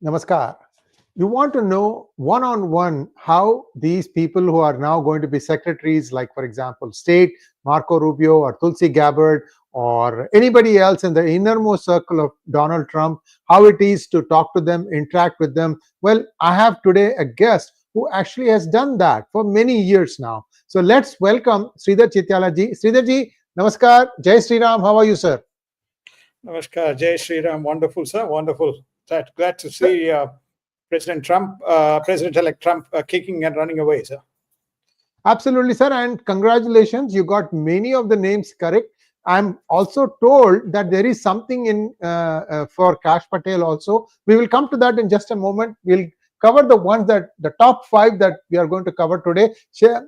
Namaskar. You want to know one on one how these people who are now going to be secretaries, like, for example, State, Marco Rubio or Tulsi Gabbard, or anybody else in the innermost circle of Donald Trump, how it is to talk to them, interact with them. Well, I have today a guest who actually has done that for many years now. So let's welcome Sridhar Chityala ji. Sridhar ji, Namaskar. Jai Sri Ram. How are you, sir? Namaskar, Jai Sri Ram. Wonderful, sir. Wonderful. Glad to Sir, see President Trump, President-elect Trump, kicking and running away, sir. Absolutely, sir, and congratulations. You got many of the names correct. I'm also told that there is something in for Kash Patel also. We will come to that in just a moment. We'll cover the ones that the top five that we are going to cover today.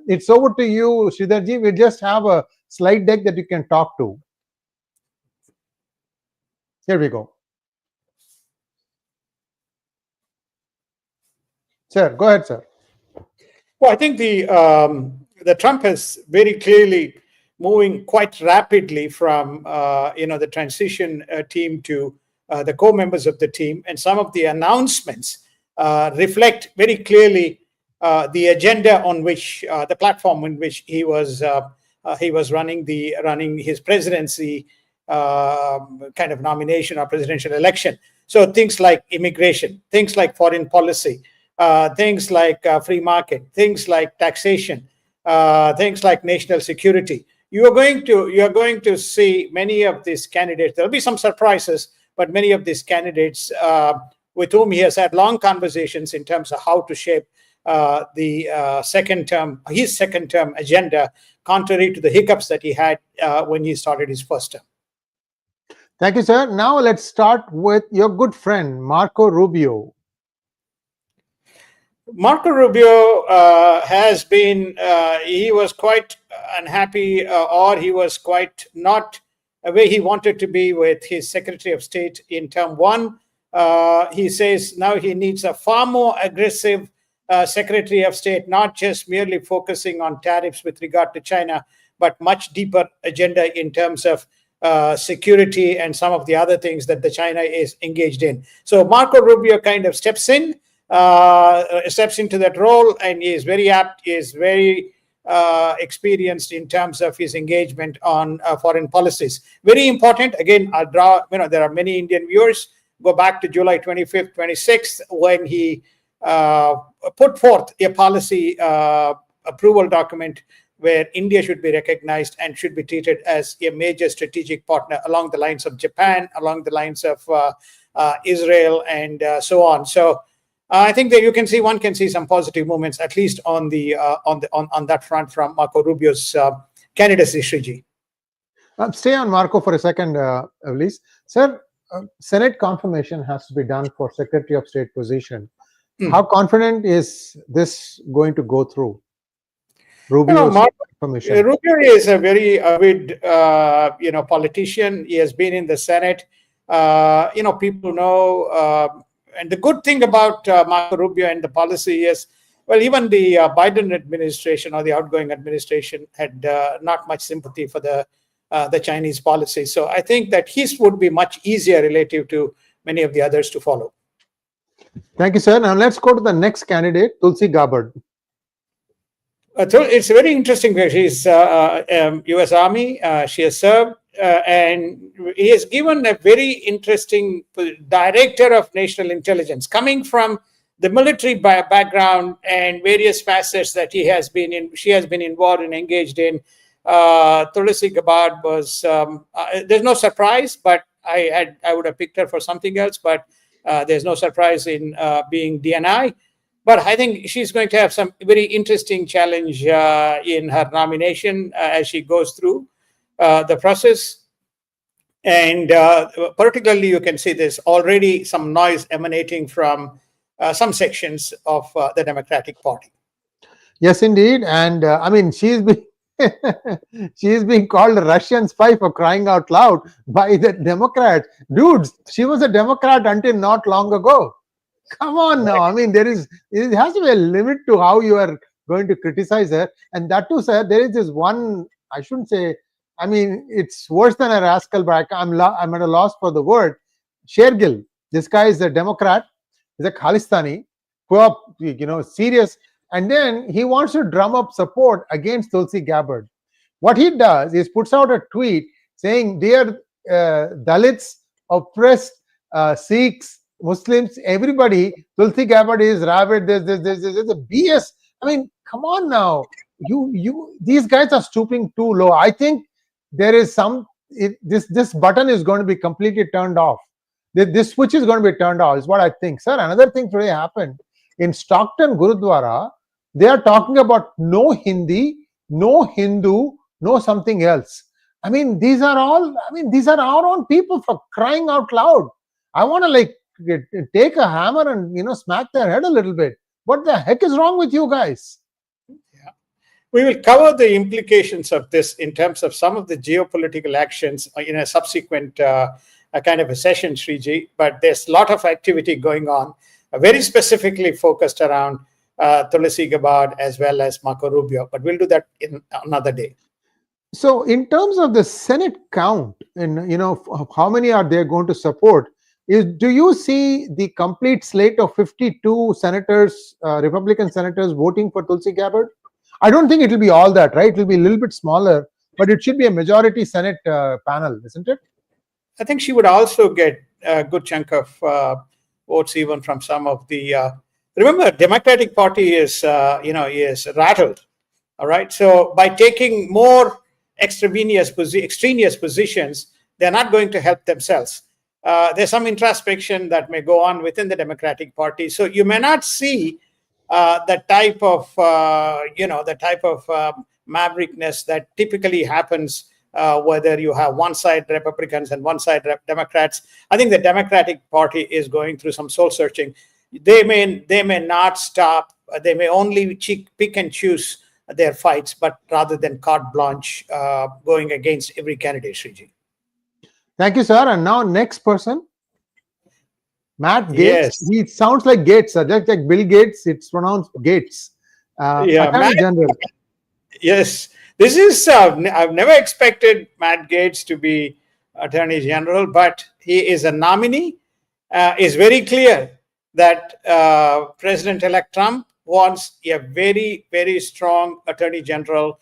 It's over to you, Sridharji. We just have a slide deck that you can talk to. Here we go. Sir, go ahead, sir. Well, I think the Trump is very clearly moving quite rapidly from the transition team to the core members of the team, and some of the announcements reflect very clearly the agenda on which the platform in which he was running his presidency kind of nomination or presidential election. So things like immigration, things like foreign policy, things like free market, things like taxation, things like national security. You are going to see many of these candidates. There will be some surprises, but many of these candidates with whom he has had long conversations in terms of how to shape his second term agenda, contrary to the hiccups that he had when he started his first term. Thank you, sir. Now let's start with your good friend, Marco Rubio. Marco Rubio has been, he was quite unhappy or he was quite not where he wanted to be with his Secretary of State in term one. He says now he needs a far more aggressive Secretary of State, not just merely focusing on tariffs with regard to China, but much deeper agenda in terms of security and some of the other things that the China is engaged in. So Marco Rubio kind of steps into that role, and he is very apt, he is very experienced in terms of his engagement on foreign policies. Very important. Again, I'll draw, there are many Indian viewers. Go back to July 25th, 26th, when he put forth a policy approval document where India should be recognized and should be treated as a major strategic partner along the lines of Japan, along the lines of Israel, and so on. So I think that one can see some positive movements, at least on that front, from Marco Rubio's candidacy, Sriji. Stay on Marco for a second, please. Sir, Senate confirmation has to be done for Secretary of State position. How confident is this going to go through? Rubio is a very avid, politician. He has been in the Senate. People know. And the good thing about Marco Rubio and the policy is, well, even the Biden administration or the outgoing administration had not much sympathy for the Chinese policy. So I think that his would be much easier relative to many of the others to follow. Thank you, sir. Now let's go to the next candidate, Tulsi Gabbard. It's very interesting. She's U.S. Army. She has served, and he has given a very interesting director of national intelligence, coming from the military background and various facets that she has been involved and engaged in. Tulsi Gabbard was. There's no surprise, but I would have picked her for something else. But there's no surprise in being DNI. But I think she's going to have some very interesting challenge in her nomination as she goes through the process. And particularly, you can see there's already some noise emanating from some sections of the Democratic Party. Yes, indeed. And she's being called a Russian spy, for crying out loud, by the Democrats. Dudes, she was a Democrat until not long ago. Come on now. It has to be a limit to how you are going to criticize her. And that too, sir, there is this one, I shouldn't say, it's worse than a rascal, but I'm at a loss for the word. Shergill, this guy is a Democrat. He's a Khalistani, poor, serious. And then he wants to drum up support against Tulsi Gabbard. What he does is puts out a tweet saying, "Dear Dalits, oppressed Sikhs, Muslims, everybody, Tulsi Gabbard is rabid. This is a BS. I mean, come on now. These guys are stooping too low. I think there is this button is going to be completely turned off. This switch is going to be turned off, is what I think. Sir, another thing today happened in Stockton Gurudwara. They are talking about no Hindi, no Hindu, no something else. I mean, these are our own people, for crying out loud. I want to take a hammer and smack their head a little bit. What the heck is wrong with you guys? Yeah. We will cover the implications of this in terms of some of the geopolitical actions in a subsequent kind of a session, Sriji. But there's a lot of activity going on, very specifically focused around Tulsi Gabbard as well as Marco Rubio. But we'll do that in another day. So, in terms of the Senate count, and how many are they going to support? Do you see the complete slate of 52 senators, Republican senators, voting for Tulsi Gabbard? I don't think it will be all that, right? It will be a little bit smaller, but it should be a majority Senate panel, isn't it? I think she would also get a good chunk of votes, even from some of the. Remember, Democratic Party is rattled. All right, so by taking more extraneous positions, they're not going to help themselves. There's some introspection that may go on within the Democratic Party. So you may not see the type of maverickness that typically happens whether you have one side Republicans and one side Democrats. I think the Democratic Party is going through some soul searching. They may not stop. They may only pick and choose their fights, but rather than carte blanche going against every candidate, Sriji. Thank you, sir. And now next person, Matt Gaetz. Yes. He sounds like Gates, just like Bill Gates. It's pronounced Gates. Attorney General. Yes, this is. I've never expected Matt Gaetz to be Attorney General, but he is a nominee. It's very clear that President-elect Trump wants a very, very strong Attorney General.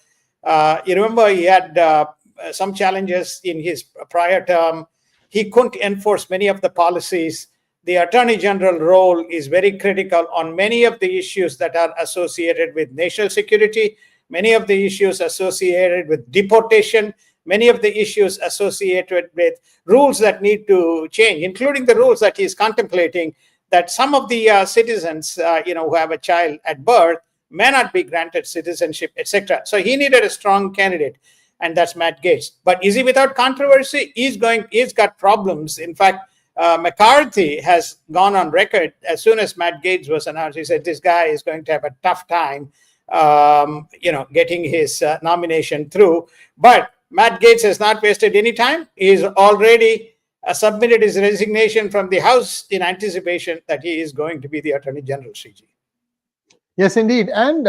You remember he had some challenges in his prior term. He couldn't enforce many of the policies. The Attorney General role is very critical on many of the issues that are associated with national security, many of the issues associated with deportation, many of the issues associated with rules that need to change, including the rules that he's contemplating, that some of the citizens who have a child at birth may not be granted citizenship, etc. So he needed a strong candidate, and that's Matt Gaetz. But is he without controversy? He's got problems. In fact, McCarthy has gone on record as soon as Matt Gaetz was announced. He said this guy is going to have a tough time, getting his nomination through. But Matt Gaetz has not wasted any time. He's already submitted his resignation from the House in anticipation that he is going to be the Attorney General, Sriji. Yes, indeed. And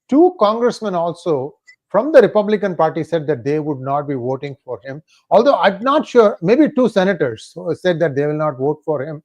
two congressmen also from the Republican Party said that they would not be voting for him. Although I'm not sure, maybe two senators said that they will not vote for him.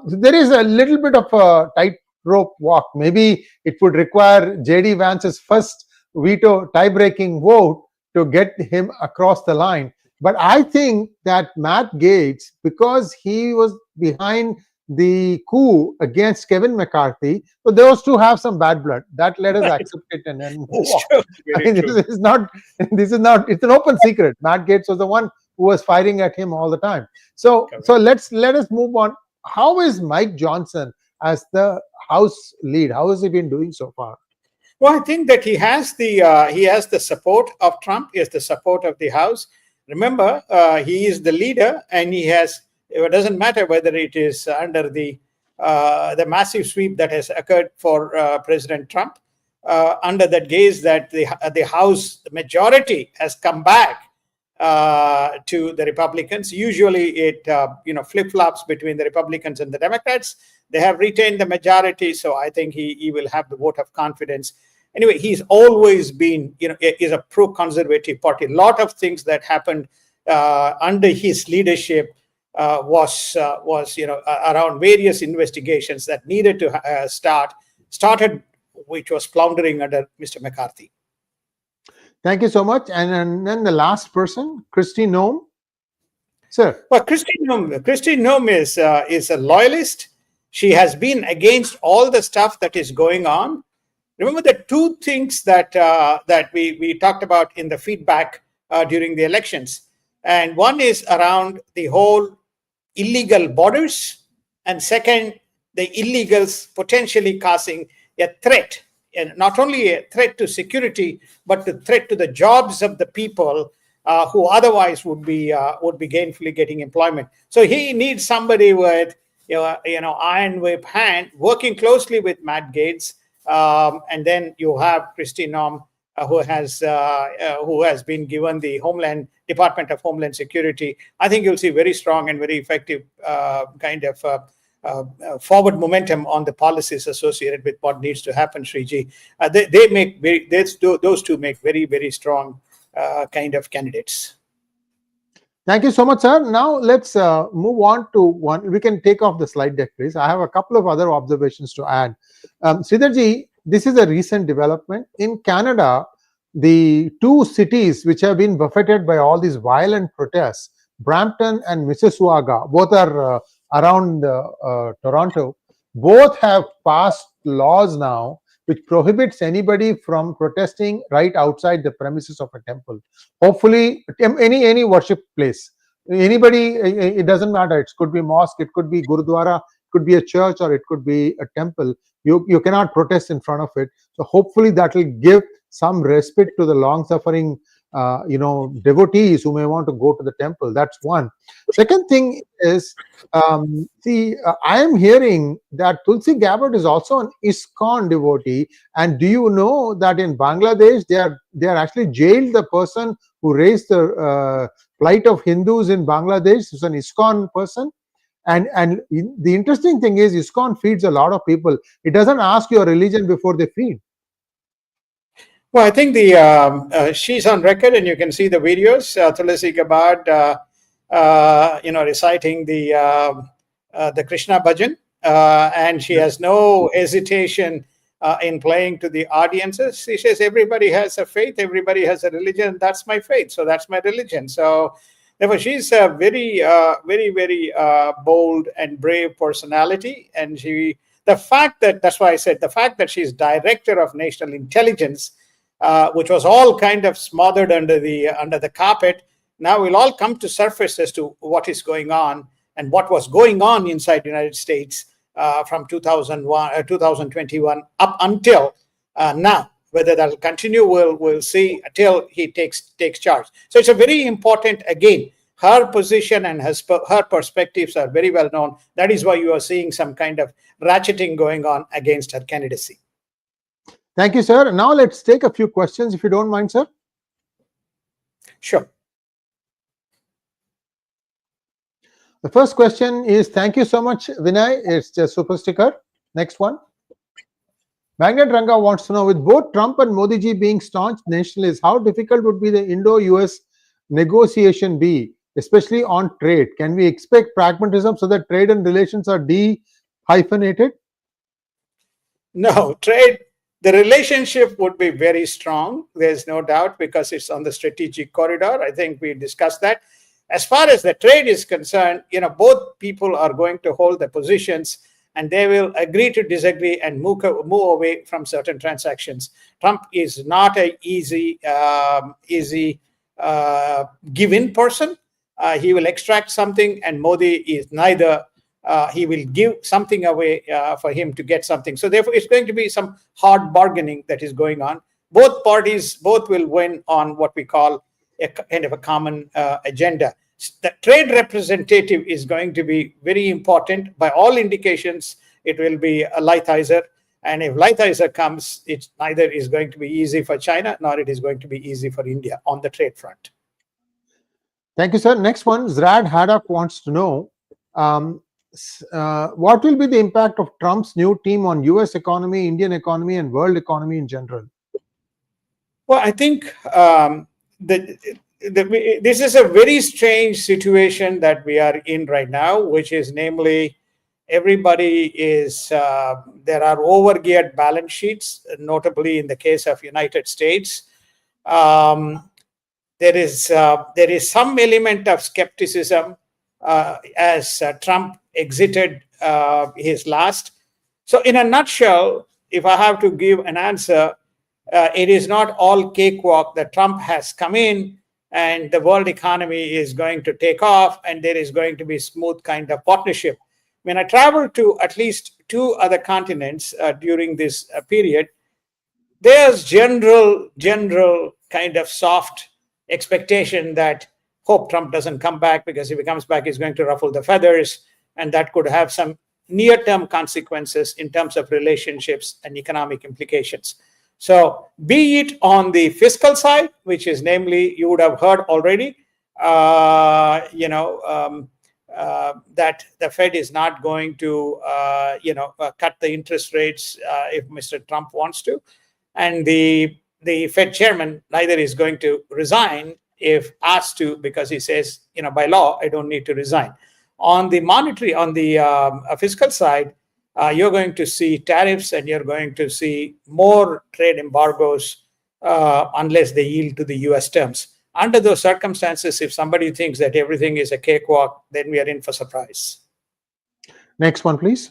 There is a little bit of a tightrope walk. Maybe it would require J.D. Vance's first veto tie-breaking vote to get him across the line. But I think that Matt Gaetz, because he was behind the coup against Kevin McCarthy, so those two have some bad blood. That let us accept it and then move on. I mean, this is not. It's an open secret. Matt Gaetz was the one who was firing at him all the time. So let us move on. How is Mike Johnson as the House lead? How has he been doing so far? Well, I think that he has the support of Trump. He has the support of the House. Remember, he is the leader, and he has. It doesn't matter whether it is under the massive sweep that has occurred for President Trump, under that gaze that the House majority has come back to the Republicans. Usually, it flip-flops between the Republicans and the Democrats. They have retained the majority, so I think he will have the vote of confidence. Anyway, he's always been, is a pro-conservative party. A lot of things that happened under his leadership was around various investigations that needed to started, which was floundering under Mr. McCarthy. Thank you so much. And then the last person, Kristi Noem. Sir. Well, Kristi Noem is a loyalist. She has been against all the stuff that is going on. Remember the two things that we talked about in the feedback during the elections, and one is around the whole illegal borders, and second, the illegals potentially causing a threat, and not only a threat to security, but a threat to the jobs of the people who otherwise would be gainfully getting employment. So he needs somebody with iron whip hand, working closely with Matt Gaetz, and then you have Kristi Noem, who has been given the Department of Homeland Security. I think you'll see very strong and very effective forward momentum on the policies associated with what needs to happen, Sriji. Those two make very, very strong kind of candidates. Thank you so much, sir. Now let's move on to one. We can take off the slide deck, please. I have a couple of other observations to add. Sridharji, this is a recent development. In Canada, the two cities which have been buffeted by all these violent protests, Brampton and Mississauga, both are around Toronto, both have passed laws now which prohibits anybody from protesting right outside the premises of a temple. Hopefully, any worship place. Anybody, it doesn't matter. It could be mosque, it could be gurudwara, it could be a church, or it could be a temple. You cannot protest in front of it. So hopefully that will give some respite to the long-suffering devotees who may want to go to the temple. That's one. Second thing is, I am hearing that Tulsi Gabbard is also an ISKCON devotee. And do you know that in Bangladesh they are actually jailed the person who raised the plight of Hindus in Bangladesh? Who's an ISKCON person. And the interesting thing is, ISKCON feeds a lot of people. It doesn't ask your religion before they feed. Well, I think she's on record, and you can see the videos. Tulsi Gabbard, reciting the Krishna bhajan, and she has no hesitation in playing to the audiences. She says, "Everybody has a faith, everybody has a religion. That's my faith, so that's my religion." So, therefore, she's a very, very bold and brave personality, and that's why I said the fact that she's director of national intelligence. Which was all kind of smothered under the carpet, now will all come to surface as to what is going on and what was going on inside the United States from 2021 up until now. Whether that will continue, we'll see until he takes charge. So it's a very important, again, her position and her perspectives are very well known. That is why you are seeing some kind of ratcheting going on against her candidacy. Thank you, sir. Now let's take a few questions, if you don't mind, sir. Sure. The first question is, thank you so much, Vinay. It's a super sticker. Next one. Magnet Ranga wants to know, with both Trump and Modi ji being staunch nationalists, how difficult would be the Indo-US negotiation be, especially on trade? Can we expect pragmatism so that trade and relations are de-hyphenated? No, the relationship would be very strong. There's no doubt, because it's on the strategic corridor. I think we discussed that. As far as the trade is concerned, both people are going to hold their positions, and they will agree to disagree and move away from certain transactions. Trump is not an easy give-in person. He will extract something, and Modi is neither. He will give something away for him to get something. So therefore, it's going to be some hard bargaining that is going on. Both parties will win on what we call a kind of a common agenda. The trade representative is going to be very important. By all indications, it will be a Lighthizer. And if Lighthizer comes, it neither is going to be easy for China, nor it is going to be easy for India on the trade front. Thank you, sir. Next one, Zrad Haddock wants to know, what will be the impact of Trump's new team on US economy, Indian economy, and world economy in general? Well, I think this is a very strange situation that we are in right now, which is namely everybody is there are overgeared balance sheets, notably in the case of United States. Um, there is some element of skepticism as Trump exited his last. So, in a nutshell, if I have to give an answer, it is not all cakewalk that Trump has come in and the world economy is going to take off and there is going to be smooth kind of partnership. When I traveled to at least 2 other continents during this period, there's general kind of soft expectation that hope Trump doesn't come back, because if he comes back, he's going to ruffle the feathers, and that could have some near-term consequences in terms of relationships and economic implications. So, be it on the fiscal side, which is namely, you would have heard already, that the Fed is not going to, cut the interest rates if Mr. Trump wants to, and the Fed chairman neither is going to resign if asked to, because he says, by law, I don't need to resign. On the fiscal side, you're going to see tariffs and you're going to see more trade embargoes unless they yield to the US terms. Under those circumstances, if somebody thinks that everything is a cakewalk, then we are in for surprise. Next one, please.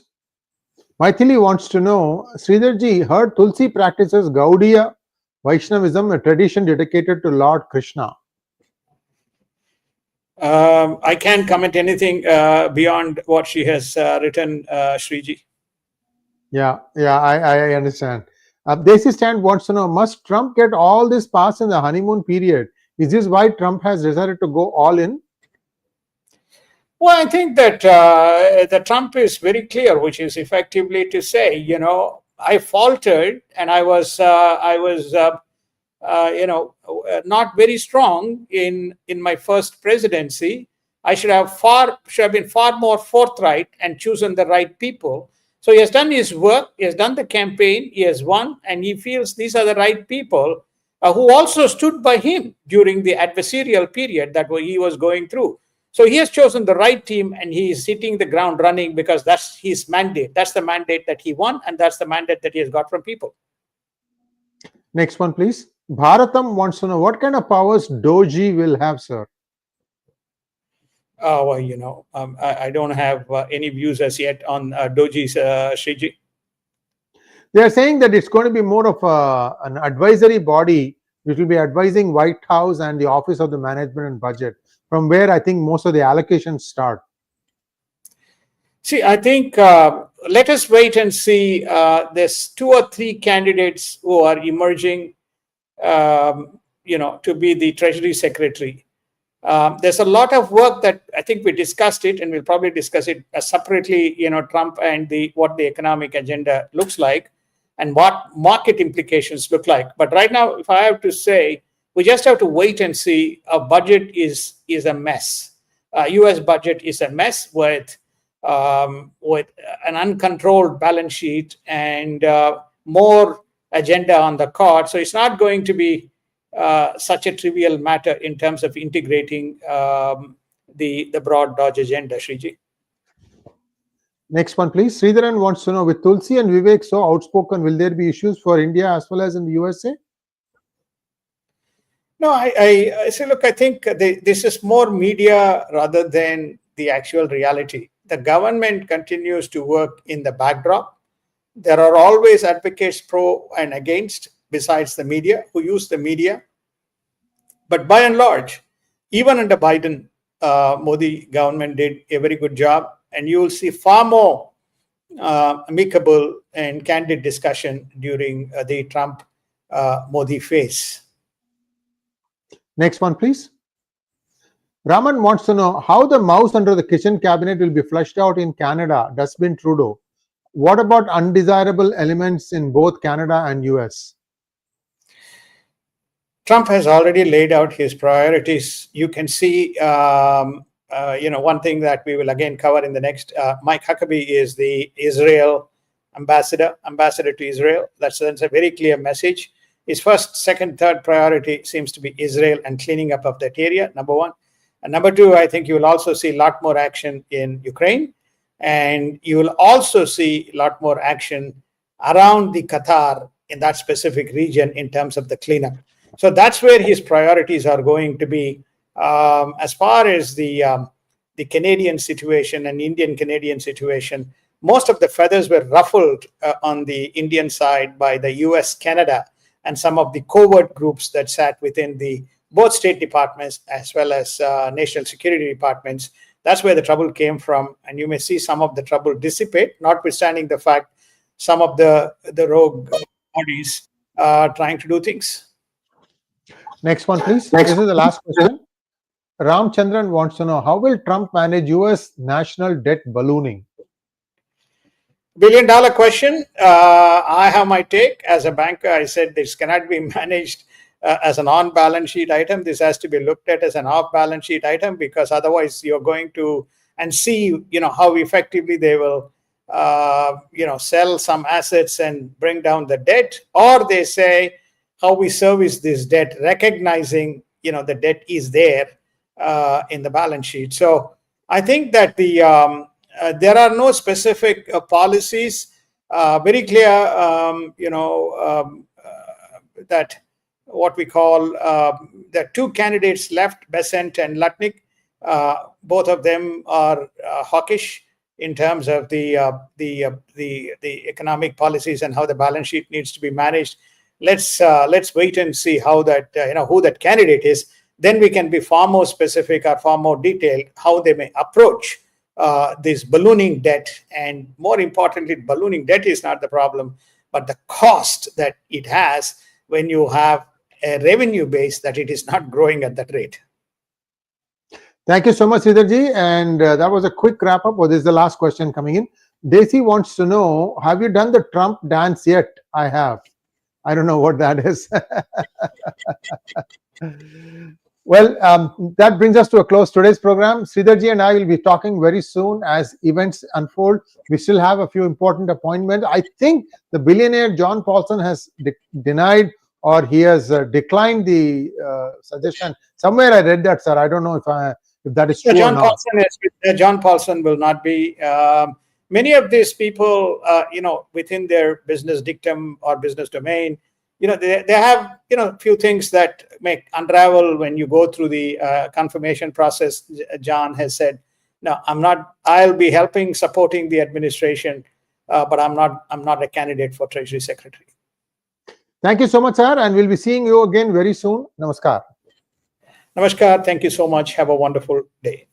Maithili wants to know, Sridharji, heard Tulsi practices Gaudiya Vaishnavism, a tradition dedicated to Lord Krishna. I can't comment anything beyond what she has written, Sriji. Yeah, I understand. Desi Stand wants to know, must Trump get all this passed in the honeymoon period? Is this why Trump has decided to go all in? Well, I think that the Trump is very clear, which is effectively to say, I faltered and I was not very strong in my first presidency. I should have been far more forthright and chosen the right people. So he has done his work, he has done the campaign, he has won, and he feels these are the right people who also stood by him during the adversarial period that he was going through. So he has chosen the right team and he is hitting the ground running because that's his mandate. That's the mandate that he won, and that's the mandate that he has got from people. Next one, please. Bharatam wants to know, what kind of powers Doji will have, sir? Well, I don't have any views as yet on Doji's, Sriji. They are saying that it's going to be more of an advisory body which will be advising White House and the Office of the Management and Budget, from where I think most of the allocations start. See, I think let us wait and see. There's 2 or 3 candidates who are emerging, to be the Treasury Secretary. There's a lot of work that I think we discussed it, and we'll probably discuss it separately, Trump and what the economic agenda looks like and what market implications look like. But right now, if I have to say, we just have to wait and see. A budget is a mess. US budget is a mess with an uncontrolled balance sheet and more agenda on the card. So it's not going to be such a trivial matter in terms of integrating the broad Dodge agenda, Sriji. Next one, please. Sridharan wants to know, with Tulsi and Vivek so outspoken, will there be issues for India as well as in the USA? No, I say, look, I think this is more media rather than the actual reality. The government continues to work in the backdrop. There are always advocates pro and against, besides the media, who use the media. But by and large, even under Biden, Modi government did a very good job. And you will see far more amicable and candid discussion during the Trump-Modi phase. Next one, please. Raman wants to know how the mouse under the kitchen cabinet will be flushed out in Canada, Dustbin Trudeau. What about undesirable elements in both Canada and US? Trump has already laid out his priorities. You can see, one thing that we will again cover in the next. Mike Huckabee is the Israel ambassador to Israel. That's a very clear message. his first, second, third priority seems to be Israel and cleaning up of that area, number one. And number two, I think you will also see a lot more action in Ukraine. And you will also see a lot more action around the Qatar in that specific region in terms of the cleanup. So that's where his priorities are going to be. As far as the Canadian situation and Indian-Canadian situation, most of the feathers were ruffled on the Indian side by the US, Canada, and some of the covert groups that sat within the both State Departments as well as national security departments. That's where the trouble came from. And you may see some of the trouble dissipate, notwithstanding the fact some of the rogue bodies are trying to do things. Next one, please. This is the last question. Ram Chandran wants to know, how will Trump manage US national debt ballooning? $1 billion question. I have my take. As a banker, I said this cannot be managed as an on-balance sheet item. This has to be looked at as an off-balance sheet item, because otherwise you're going to and see, how effectively they will, sell some assets and bring down the debt, or they say how we service this debt, recognizing, the debt is there in the balance sheet. So I think that there are no specific policies, very clear, that what we call the two candidates left, Besant and Lutnick. Both of them are hawkish in terms of the economic policies and how the balance sheet needs to be managed. Let's wait and see how that who that candidate is. Then we can be far more specific or far more detailed how they may approach this ballooning debt. And more importantly, ballooning debt is not the problem, but the cost that it has when you have a revenue base that it is not growing at that rate. Thank you so much, Sridharji. And that was a quick wrap up. This is the last question coming in. Desi wants to know, have you done the Trump dance yet? I have. I don't know what that is. Well, that brings us to a close today's program. Sridharji and I will be talking very soon as events unfold. We still have a few important appointments. I think the billionaire John Paulson has denied, or he has declined the suggestion. Somewhere I read that, sir. I don't know if that is true or not. John Paulson will not be. Many of these people, within their business dictum or business domain, they have, a few things that may unravel when you go through the confirmation process. John has said, no, I'll be supporting the administration, but I'm not a candidate for Treasury Secretary. Thank you so much, sir. And we'll be seeing you again very soon. Namaskar. Namaskar. Thank you so much. Have a wonderful day.